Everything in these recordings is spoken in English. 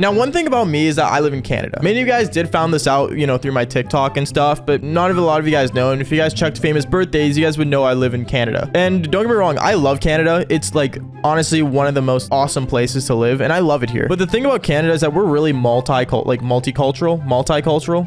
Now, one thing about me is that I live in Canada. Many of you guys did found this out, through my TikTok and stuff, but not a lot of you guys know. And if you guys checked famous birthdays, you guys would know I live in Canada. And don't get me wrong, I love Canada. It's like honestly one of the most awesome places to live, and I love it here. But the thing about Canada is that we're really multicultural.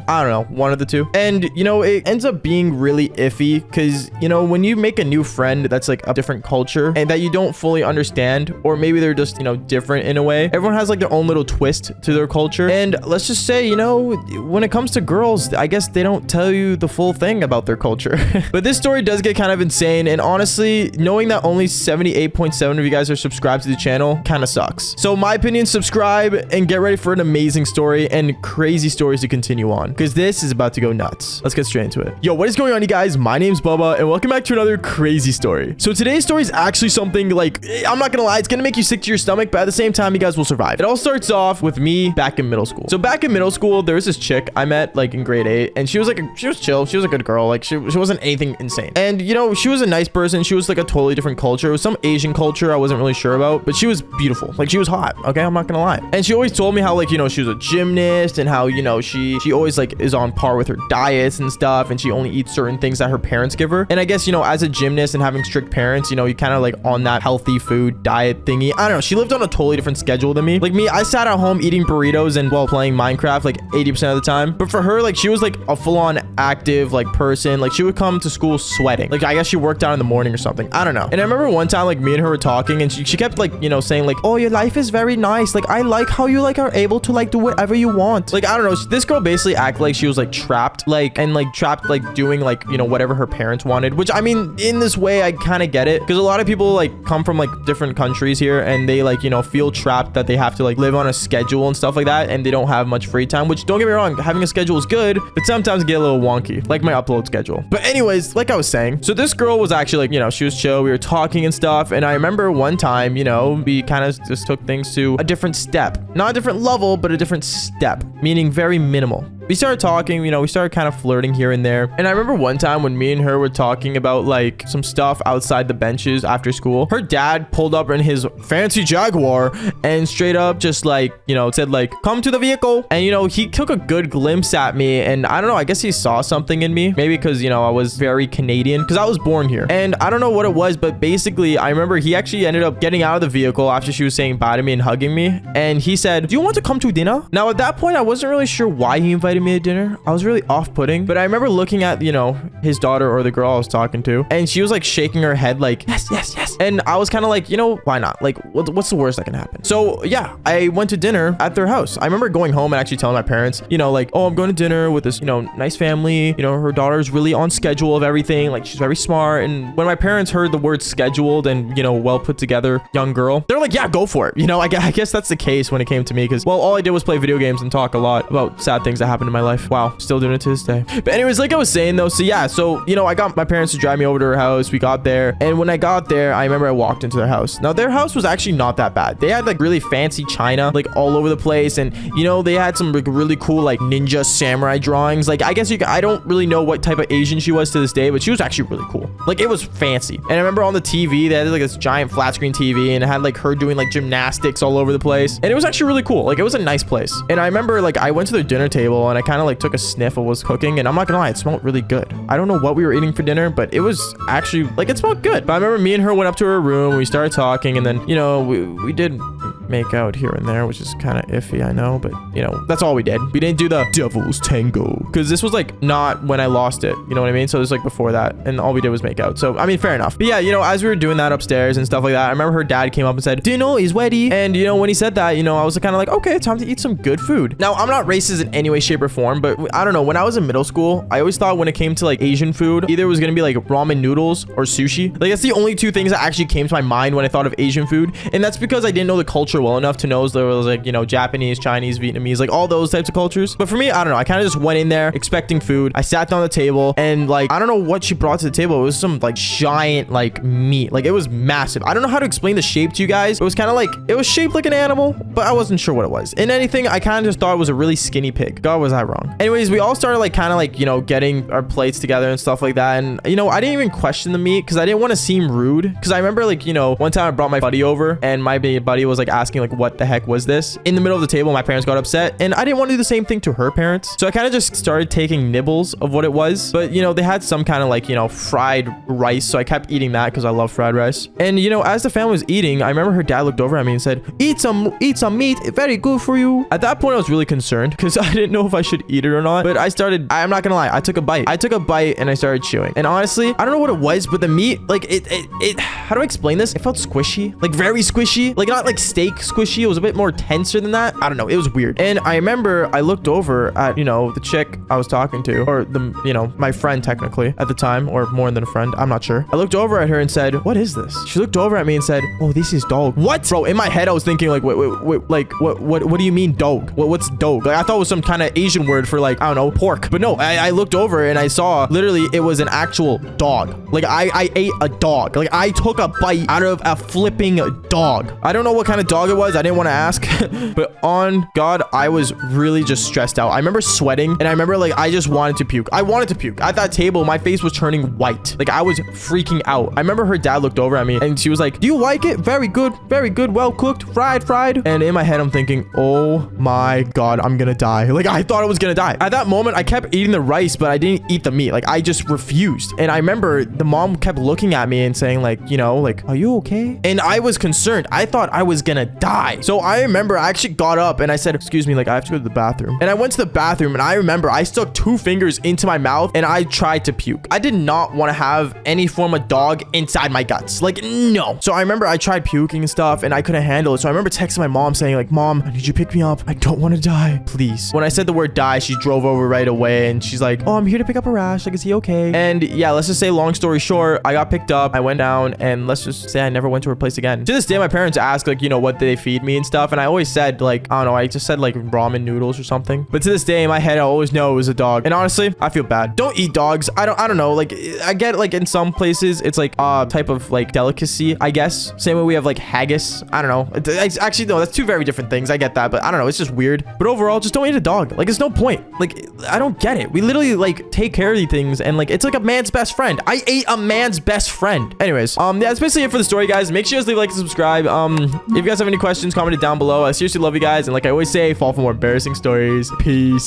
I don't know, one of the two. And it ends up being really iffy because when you make a new friend that's like a different culture and that you don't fully understand, or maybe they're just different in a way. Everyone has like their own little twist to their culture, and let's just say when it comes to girls, I guess they don't tell you the full thing about their culture. But this story does get kind of insane, and honestly, knowing that only 78.7 of you guys are subscribed to the channel kind of sucks. So my opinion, subscribe and get ready for an amazing story and crazy stories to continue on, because this is about to go nuts. Let's get straight into it. Yo, what is going on, you guys? My name's Bubba, and welcome back to another crazy story. So today's story is actually something like, I'm not gonna lie, it's gonna make you sick to your stomach, but at the same time, you guys will survive. It all starts off with me back in middle school. So back in middle school, there was this chick I met like in grade 8, and she was chill. She was a good girl. Like she wasn't anything insane. And she was a nice person. She was like a totally different culture. It was some Asian culture I wasn't really sure about, but she was beautiful. Like she was hot. Okay, I'm not gonna lie. And she always told me how like she was a gymnast, and how she always like is on par with her diets and stuff, and she only eats certain things that her parents give her. And I guess as a gymnast and having strict parents, you kind of like on that healthy food diet thingy. I don't know. She lived on a totally different schedule than me. Like me, I sat at home eating burritos and while playing Minecraft like 80% of the time. But for her, like she was like a full-on active like person. Like she would come to school sweating. Like I guess she worked out in the morning or something. I don't know. And I remember one time like me and her were talking, and she kept like saying like, oh, your life is very nice. Like I like how you like are able to like do whatever you want. Like I don't know. This girl basically acted like she was like trapped like doing like whatever her parents wanted. Which I mean, in this way I kind of get it, because a lot of people like come from like different countries here, and they like feel trapped that they have to like live on a schedule and stuff like that, and they don't have much free time. Which, don't get me wrong, having a schedule is good, but sometimes get a little wonky, like my upload schedule. But anyways, like I was saying, so this girl was actually like she was chill. We were talking and stuff, and I remember one time we kind of just took things to a different step, not a different level, but a different step, meaning very minimal. We started talking, we started kind of flirting here and there. And I remember one time when me and her were talking about like some stuff outside the benches after school, her dad pulled up in his fancy Jaguar and straight up just like, said like, come to the vehicle. And, he took a good glimpse at me, and I don't know, I guess he saw something in me, maybe because, I was very Canadian, because I was born here. And I don't know what it was, but basically I remember he actually ended up getting out of the vehicle after she was saying bye to me and hugging me. And he said, do you want to come to dinner? Now at that point, I wasn't really sure why he invited me to dinner. I was really off-putting, but I remember looking at his daughter, or the girl I was talking to, and she was like shaking her head like yes, and I was kind of like, why not? Like what's the worst that can happen? So yeah, I went to dinner at their house. I remember going home and actually telling my parents, like, oh, I'm going to dinner with this nice family, her daughter's really on schedule of everything, like she's very smart. And when my parents heard the word scheduled and well put together young girl, they're like, yeah, go for it. I guess that's the case when it came to me, because well, all I did was play video games and talk a lot about sad things that happened in my life. Wow, still doing it to this day. But anyways, like I was saying though, so yeah, so I got my parents to drive me over to her house. We got there, and when I got there, I remember I walked into their house. Now their house was actually not that bad. They had like really fancy china like all over the place, and they had some like really cool like ninja samurai drawings. Like I guess I don't really know what type of Asian she was to this day, but she was actually really cool. Like it was fancy. And I remember on the TV they had like this giant flat screen TV, and it had like her doing like gymnastics all over the place, and it was actually really cool. Like it was a nice place. And I remember like I went to their dinner table, and I kind of like took a sniff of what was cooking, and I'm not gonna lie, it smelled really good. I don't know what we were eating for dinner, but it was actually like, it smelled good. But I remember me and her went up to her room, we started talking, and then we did make out here and there, which is kind of iffy, I know, but that's all we did. We didn't do the devil's tango, because this was like not when I lost it, you know what I mean? So it was like before that, and all we did was make out. So I mean, fair enough. But yeah, as we were doing that upstairs and stuff like that, I remember her dad came up and said, dinner is ready. And when he said that, I was kind of like, okay, time to eat some good food. Now I'm not racist in any way, shape, or form, but I don't know, when I was in middle school, I always thought when it came to like Asian food, either it was gonna be like ramen noodles or sushi. Like that's the only two things that actually came to my mind when I thought of Asian food. And that's because I didn't know the culture well enough to know there was like Japanese, Chinese, Vietnamese, like all those types of cultures. But for me, I don't know, I kind of just went in there expecting food. I sat down at the table, and like I don't know what she brought to the table. It was some like giant like meat. Like it was massive. I don't know how to explain the shape to you guys. It was kind of like, it was shaped like an animal, but I wasn't sure what it was. And anything, I kind of just thought it was a really skinny pig. God, was I wrong? Anyways, we all started like kind of like getting our plates together and stuff like that. And I didn't even question the meat, because I didn't want to seem rude, because I remember like one time I brought my buddy over, and my buddy was like asking asking like, what the heck was this? In the middle of the table, my parents got upset, and I didn't want to do the same thing to her parents. So I kind of just started taking nibbles of what it was. But, you know, they had some kind of like, you know, fried rice. So I kept eating that because I love fried rice. And, you know, as the family was eating, I remember her dad looked over at me and said, eat some meat. Very good for you. At that point, I was really concerned because I didn't know if I should eat it or not. But I'm not gonna lie, I took a bite. And I started chewing. And honestly, I don't know what it was, but the meat, like it how do I explain this? It felt squishy, like very squishy, like not like steak squishy. It was a bit more tenser than that. I don't know. It was weird. And I remember I looked over at, you know, the chick I was talking to, or the, you know, my friend technically at the time, or more than a friend. I'm not sure. I looked over at her and said, what is this? She looked over at me and said, oh, this is dog. What? Bro, in my head, I was thinking like, wait, like what do you mean dog? What's dog? Like I thought it was some kind of Asian word for like, I don't know, pork. But no, I looked over and I saw literally it was an actual dog. Like I ate a dog. Like I took a bite out of a flipping dog. I don't know what kind of dog it was. I didn't want to ask. But on God, I was really just stressed out. I remember sweating, and I remember like I just wanted to puke. I wanted to puke. At that table, my face was turning white. Like I was freaking out. I remember her dad looked over at me and she was like, do you like it? Very good. Very good. Well cooked. Fried. And in my head, I'm thinking, oh my God, I'm gonna die. Like I thought I was gonna die. At that moment, I kept eating the rice, but I didn't eat the meat. Like I just refused. And I remember the mom kept looking at me and saying like, you know, like, are you okay? And I was concerned. I thought I was gonna die. So I remember I actually got up and I said, excuse me, like I have to go to the bathroom. And I went to the bathroom, and I remember I stuck 2 fingers into my mouth and I tried to puke. I did not want to have any form of dog inside my guts. Like, no. So I remember I tried puking and stuff and I couldn't handle it. So I remember texting my mom saying like, Mom, I need you to pick me up. I don't want to die. Please. When I said the word die, she drove over right away and she's like, oh, I'm here to pick up a rash. Like, is he okay? And yeah, let's just say long story short, I got picked up. I went down, and let's just say I never went to her place again. To this day, my parents ask like, you know, what they feed me and stuff. And I always said like, I don't know, I just said like ramen noodles or something. But to this day in my head, I always know it was a dog. And honestly, I feel bad. Don't eat dogs. I don't know. Like I get like in some places it's like a type of like delicacy, I guess. Same way we have like haggis. I don't know. Actually, no, that's 2 very different things. I get that, but I don't know. It's just weird. But overall, just don't eat a dog. Like, it's no point. Like, I don't get it. We literally like take care of these things, and like it's like a man's best friend. I ate a man's best friend. Anyways, yeah, that's basically it for the story, guys. Make sure you guys leave a like and subscribe. If you guys have any questions, comment it down below. I seriously love you guys, and like I always say, fall for more embarrassing stories. Peace.